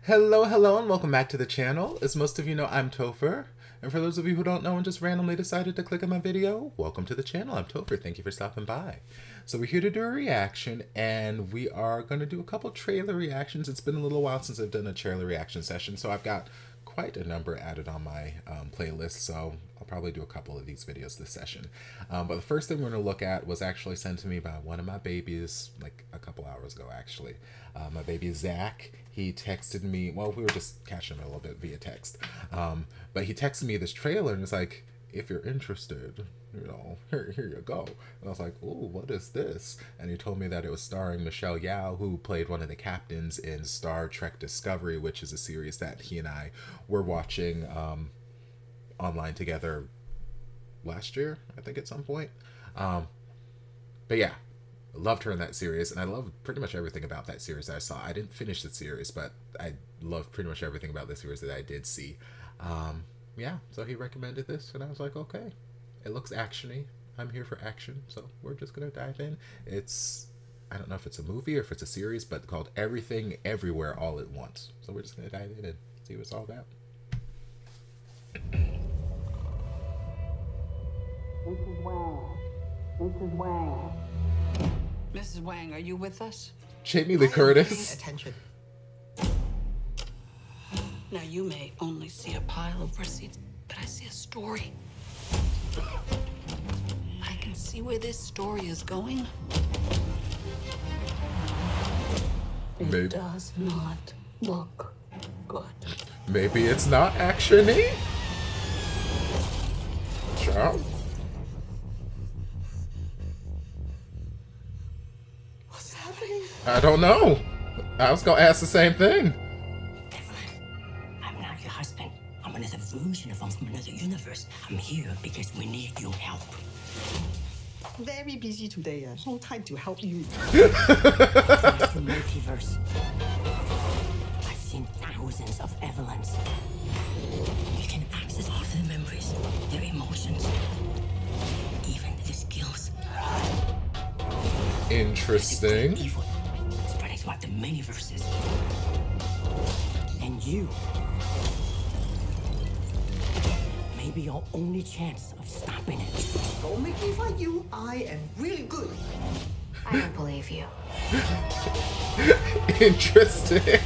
Hello, hello, and welcome back to the channel. As most of you know, I'm Topher. And for those of you who don't know and just randomly decided to click on my video, welcome to the channel. I'm Topher. Thank you for stopping by. So we're here to do a reaction, and we are going to do a couple trailer reactions. It's been a little while since I've done a trailer reaction session, so I've got quite a number added on my playlist, so I'll probably do a couple of these videos this session. But the first thing we're going to look at was actually sent to me by one of my babies, like a couple hours ago, actually. My baby Zach, he texted me, well, we were just catching him a little bit via text, but he texted me this trailer and it's like, if you're interested, you know, here you go. And I was like, ooh, what is this? And he told me that it was starring Michelle Yeoh, who played one of the captains in Star Trek Discovery, which is a series that he and I were watching online together last year, I think, at some point. But yeah, I loved her in that series, and I loved pretty much everything about that series I saw. I didn't finish the series, but I loved pretty much everything about the series that I did see. Yeah, so he recommended this, and I was like, okay. It looks actiony. I'm here for action, so we're just gonna dive in. It's, I don't know if it's a movie or if it's a series, but called Everything Everywhere All at Once. So we're just gonna dive in and see what it's all about. Mrs. Wang. Mrs. Wang. Mrs. Wang, are you with us? Jamie Lee Curtis. Attention. Now you may only see a pile of receipts, but I see a story. I can see where this story is going. Maybe. It does not look good. Maybe it's not action-y? Sure. What's happening? I don't know. I was gonna ask the same thing. I'm not your husband. I'm another version of him from another universe. I'm here because we need your help. Very busy today. No time to help you. The multiverse. I've seen thousands of Evelyns. You can access all their memories, their emotions, even their skills. Interesting. Evil spreading throughout the many verses. And you may be your only chance of stopping it. Don't make me fight you. I am really good. I don't believe you. Interesting.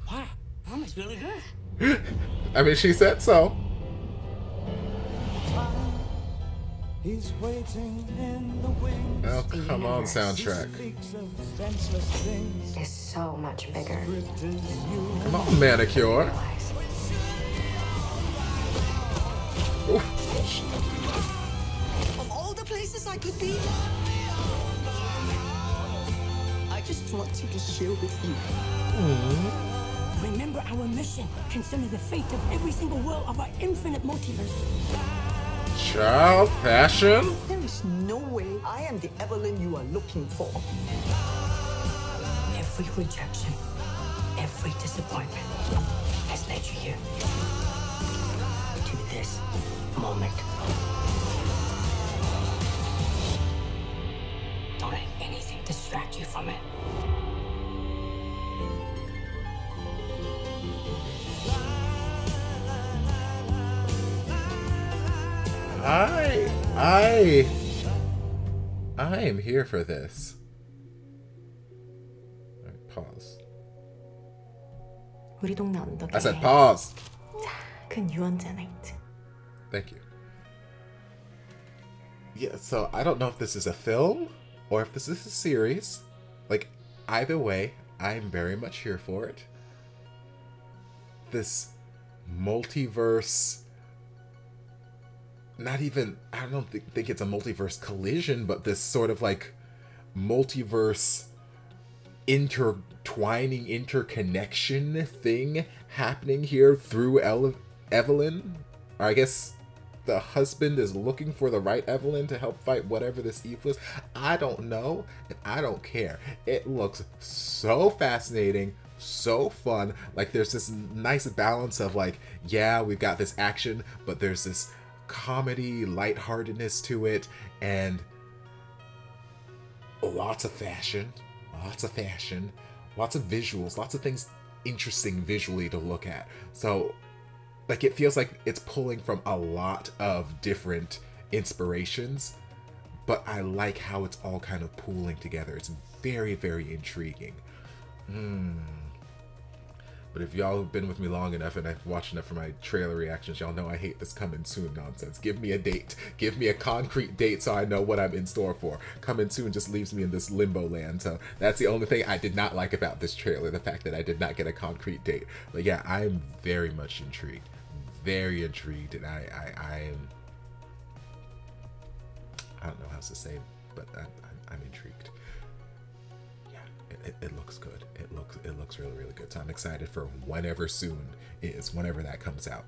Wow, Mama's really good. I mean, she said so. He's waiting in the wings. Oh, come on, soundtrack. It's so much bigger. Come on, manicure. Ooh. Of all the places I could be, I just wanted to share with you. Remember our mission concerning the fate of every single world of our infinite multiverse. Child fashion? There is no way I am the Evelyn you are looking for. Every rejection, every disappointment has led you here. To this moment. Don't let anything distract you from it. I am here for this. All right, pause. 우리 동네 언덕에 I said pause. 큰 유원지 하나 있지. Thank you. Yeah, so I don't know if this is a film or if this is a series. Like, either way, I'm very much here for it. This multiverse, not even, I don't think it's a multiverse collision, but this sort of like multiverse intertwining, interconnection thing happening here through Evelyn. Or I guess the husband is looking for the right Evelyn to help fight whatever this evil is. I don't know, and I don't care. It looks so fascinating, so fun. Like, there's this nice balance of like, yeah, we've got this action, but there's this comedy, lightheartedness to it, and lots of fashion, lots of visuals, lots of things interesting visually to look at. So like it feels like it's pulling from a lot of different inspirations, but I like how it's all kind of pooling together. It's very, very intriguing. But if y'all have been with me long enough and I've watched enough for my trailer reactions, y'all know I hate this coming soon nonsense. Give me a date. Give me a concrete date so I know what I'm in store for. Coming soon just leaves me in this limbo land. So that's the only thing I did not like about this trailer, the fact that I did not get a concrete date. But yeah, I'm very much intrigued. Very intrigued, and I don't know how else to say, but I'm intrigued. It looks good. It looks really, really good. So I'm excited for whenever soon is, whenever that comes out.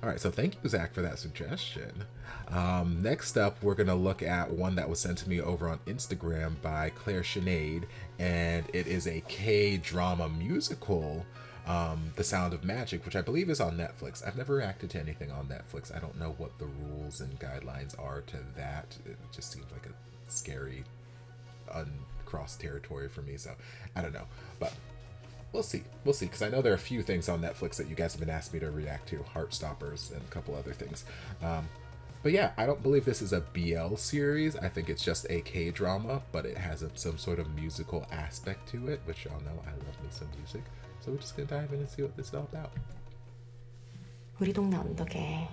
All right, so thank you, Zach, for that suggestion. Next up, we're gonna look at one that was sent to me over on Instagram by Claire Sinead, and it is a K-drama musical, The Sound of Magic, which I believe is on Netflix. I've never reacted to anything on Netflix. I don't know what the rules and guidelines are to that. It just seems like a scary, uncrossed territory for me, so I don't know, but we'll see, because I know there are a few things on Netflix that you guys have been asking me to react to, Heartstoppers and a couple other things, but yeah, I don't believe this is a BL series. I think it's just a K-drama, but it has some sort of musical aspect to it, which y'all know I love me some music, so we're just gonna dive in and see what this is all about. 우리 동네 언덕에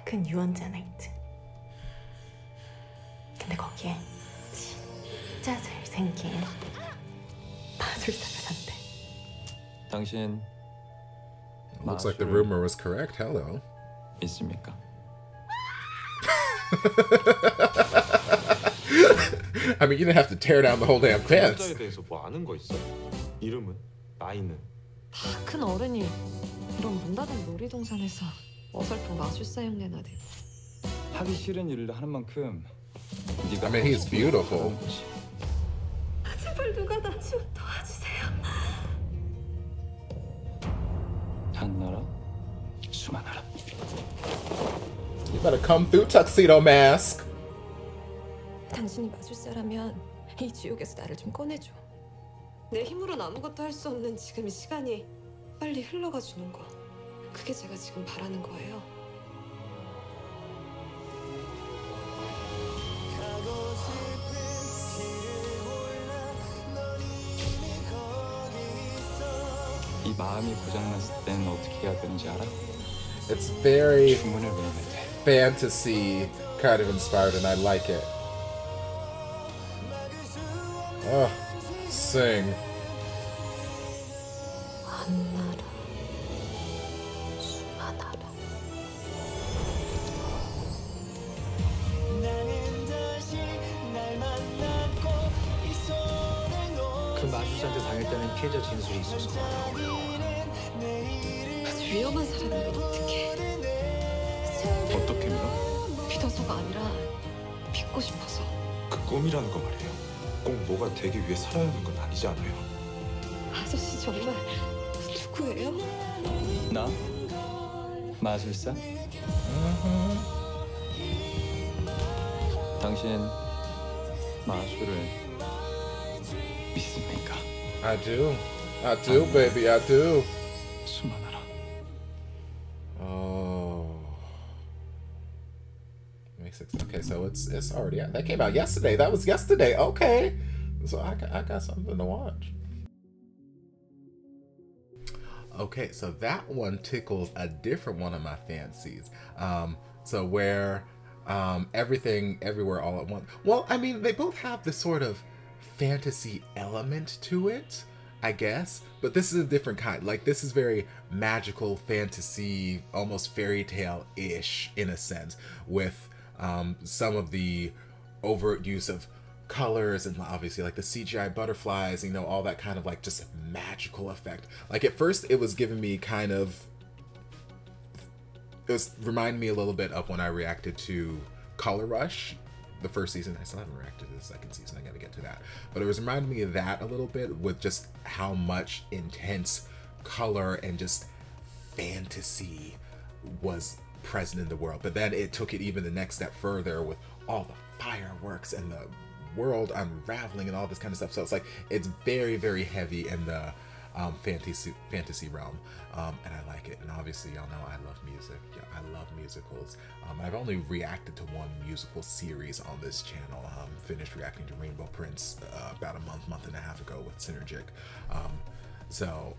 작은 유원지 하나 있지. 근데 거기에 진짜 잘생긴 마술사가 산대. 당신 looks like the rumor was correct. Hello. 있습니까? I mean, you didn't have to tear down the whole damn fence. 남자에 대해서 뭐 아는 거 있어? 이름은? 나이는? 다 큰 어른이 이런 문 닫은 놀이동산에서 어설픈 마술사 흉내나 대고 하기 싫은 일을 하는 만큼 I mean, he's beautiful. 제발 누가 나 좀 도와주세요. 한 나라 수만 나라. You better come through, Tuxedo Mask. 당신이 마술사라면 이 지옥에서 나를 좀 꺼내줘. 내 힘으로는 아무것도 할 수 없는 지금 이 시간이 빨리 흘러가 주는 거. 그게 제가 지금 바라는 거예요. 이 마음이 고장났을 땐 어떻게 해야 되는지 알아? It's very 주문을 외우면 돼. fantasy kind of inspired, and I like it. Oh, sing. 한 나라 수만 나라. 그 마술사한테 당할 때는 피해자 진술이 있어서 아주 위험한 사람이면 어떡해. 어떻게 믿어? 믿어서가 아니라 믿고 싶어서. 그 꿈이라는 거 말이에요. 꼭 뭐가 되기 위해 살아야 하는 건 아니지 않아요? 아저씨 정말 누구예요? 나? 마술사? 당신 마술을 믿습니까? I do, baby, I do. 수많아라. Oh, makes sense. Okay, so it's already out. That came out yesterday. That was yesterday. Okay, so I got something to watch. Okay, so that one tickles a different one of my fancies. So where everything, everywhere, all at once. Well, I mean, they both have this sort of fantasy element to it, I guess, but this is a different kind. Like, this is very magical fantasy, almost fairy tale-ish in a sense, with some of the overt use of colors and obviously like the CGI butterflies, you know, all that kind of like just magical effect. Like at first it was giving me kind of, it was reminding me a little bit of when I reacted to Color Rush, the first season. I still haven't reacted to the second season, I gotta get to that. But it was reminding me of that a little bit, with just how much intense color and just fantasy was present in the world. But then it took it even the next step further with all the fireworks and the world unraveling and all this kind of stuff. So it's like, it's very, very heavy in the fantasy realm, and I like it. And obviously, y'all know I love music. Yeah, I love musicals. I've only reacted to one musical series on this channel. Finished reacting to Rainbow Prince about a month and a half ago with Synergic. So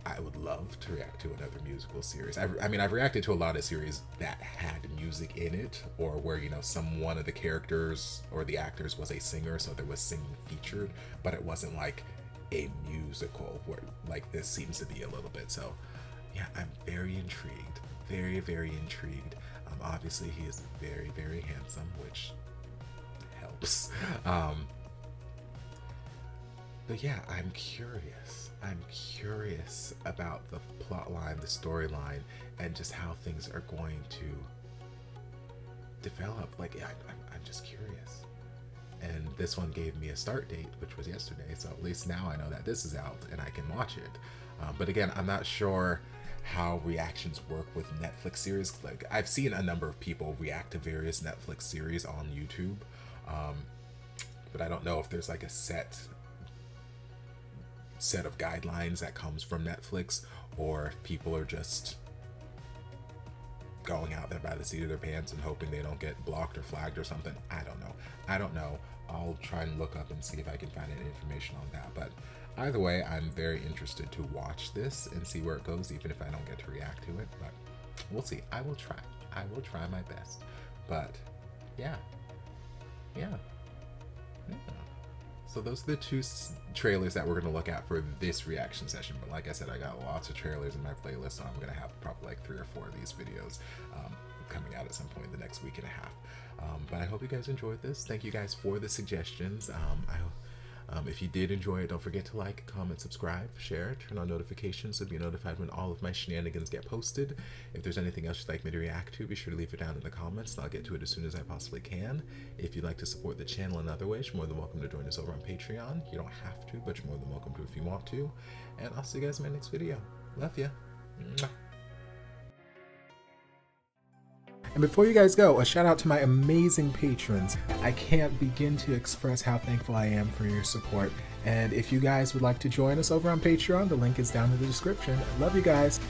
I would love to react to another musical series. I mean, I've reacted to a lot of series that had music in it, or where, you know, one of the characters or the actors was a singer, so there was singing featured, but it wasn't like a musical where like this seems to be a little bit. So yeah, I'm very intrigued, very, very intrigued. Obviously he is very, very handsome, which helps. But yeah, I'm curious about the plot line, the storyline, and just how things are going to develop. Like, I'm just curious. And this one gave me a start date, which was yesterday, so at least now I know that this is out and I can watch it. But again, I'm not sure how reactions work with Netflix series. Like, I've seen a number of people react to various Netflix series on YouTube, but I don't know if there's like a set of guidelines that comes from Netflix, or if people are just going out there by the seat of their pants and hoping they don't get blocked or flagged or something. I don't know. I'll try and look up and see if I can find any information on that. But either way, I'm very interested to watch this and see where it goes, even if I don't get to react to it. But we'll see. I will try my best. But yeah. So those are the two trailers that we're going to look at for this reaction session. But like I said, I got lots of trailers in my playlist, so I'm going to have probably like 3 or 4 of these videos coming out at some point in the next week and a half. But I hope you guys enjoyed this. Thank you guys for the suggestions. If you did enjoy it, don't forget to like, comment, subscribe, share, turn on notifications so be notified when all of my shenanigans get posted. If there's anything else you'd like me to react to, be sure to leave it down in the comments and I'll get to it as soon as I possibly can. If you'd like to support the channel in other ways, you're more than welcome to join us over on Patreon. You don't have to, but you're more than welcome to if you want to. And I'll see you guys in my next video. Love ya. Mwah. And before you guys go, a shout out to my amazing patrons. I can't begin to express how thankful I am for your support. And if you guys would like to join us over on Patreon, the link is down in the description. I love you guys.